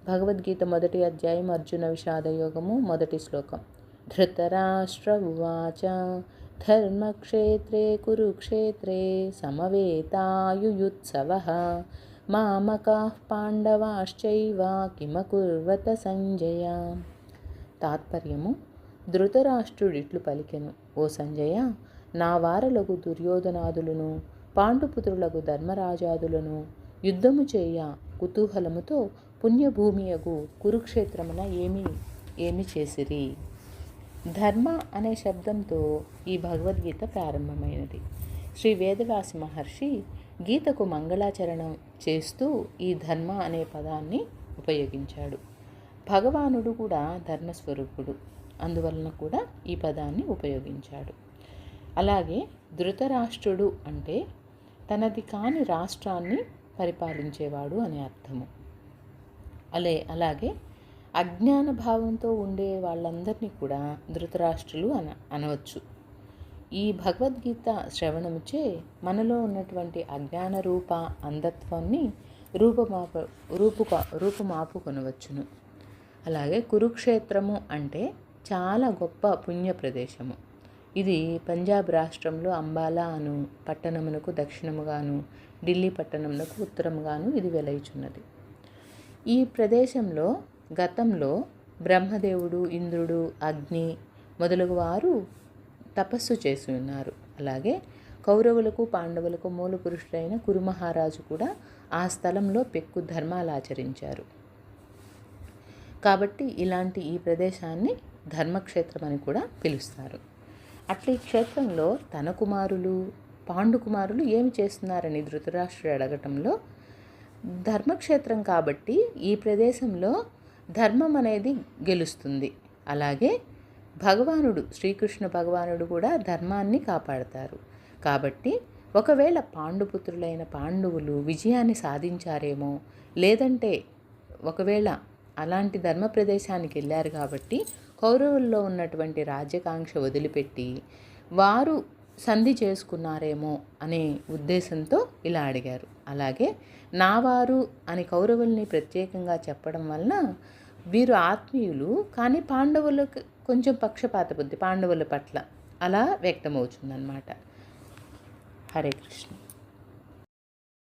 భగవద్గీత మొదటి అధ్యాయం అర్జున విషాదయోగము మొదటి శ్లోకం. ధృతరాష్ట్ర ఉవాచ ధర్మక్షేత్రే కురుక్షేత్రే సమవేతాయుయుత్సవః మామకాః పాండవాశ్చైవ కిమకుర్వత సంజయ. తాత్పర్యము: ధృతరాష్ట్రుడిట్లు పలికెను, ఓ సంజయ, నా వారలకు దుర్యోధనాదులను పాండుపుత్రులకు ధర్మరాజాదులను యుద్ధము చేయ కుతూహలముతో పుణ్యభూమియగు కురుక్షేత్రమున ఏమి చేసిరి. ధర్మ అనే శబ్దంతో ఈ భగవద్గీత ప్రారంభమైనది. శ్రీ వేదవ్యాస మహర్షి గీతకు మంగళాచరణం చేస్తూ ఈ ధర్మ అనే పదాన్ని ఉపయోగించాడు. భగవానుడు కూడా ధర్మస్వరూపుడు, అందువలన కూడా ఈ పదాన్ని ఉపయోగించాడు. అలాగే ధృతరాష్ట్రుడు అంటే తనది కాని రాష్ట్రాన్ని పరిపాలించేవాడు అనే అర్థము. అలాగే అజ్ఞాన భావంతో ఉండే వాళ్ళందరినీ కూడా ధృతరాష్ట్రులు అనవచ్చు. ఈ భగవద్గీత శ్రవణముచే మనలో ఉన్నటువంటి అజ్ఞాన రూప అంధత్వాన్ని రూపుమాపుకొనవచ్చును. అలాగే కురుక్షేత్రము అంటే చాలా గొప్ప పుణ్య ప్రదేశము. ఇది పంజాబ్ రాష్ట్రంలో అంబాలా అను పట్టణమునకు దక్షిణముగాను, ఢిల్లీ పట్టణమునకు ఉత్తరముగాను ఇది వెలయుచున్నది. ఈ ప్రదేశంలో గతంలో బ్రహ్మదేవుడు, ఇంద్రుడు, అగ్ని మొదలగు వారు తపస్సు చేసి ఉన్నారు. అలాగే కౌరవులకు పాండవులకు మూల పురుషుడైన కురుమహారాజు కూడా ఆ స్థలంలో పెక్కు ధర్మాలు ఆచరించారు. కాబట్టి ఇలాంటి ఈ ప్రదేశాన్ని ధర్మక్షేత్రం అని కూడా పిలుస్తారు. అట్లా ఈ క్షేత్రంలో తన కుమారులు పాండుకుమారులు ఏమి చేస్తున్నారని ధృతరాష్ట్రుడు అడగటంలో, ధర్మక్షేత్రం కాబట్టి ఈ ప్రదేశంలో ధర్మం అనేది గెలుస్తుంది. అలాగే భగవానుడు శ్రీకృష్ణ భగవానుడు కూడా ధర్మాన్ని కాపాడతారు. కాబట్టి ఒకవేళ పాండుపుత్రులైన పాండవులు విజయాన్ని సాధించారేమో, లేదంటే ఒకవేళ అలాంటి ధర్మ ప్రదేశానికి వెళ్ళారు కాబట్టి కౌరవుల్లో ఉన్నటువంటి రాజ్యకాంక్ష వదిలిపెట్టి వారు సంధి చేసుకున్నారేమో అనే ఉద్దేశంతో ఇలా అడిగారు. అలాగే నావారు అని కౌరవుల్ని ప్రత్యేకంగా చెప్పడం వలన వీరు ఆత్మీయులు, కానీ పాండవులకు కొంచెం పక్షపాత బుద్ధి పాండవుల పట్ల అలా వ్యక్తమవుతుందన్నమాట. హరే కృష్ణ.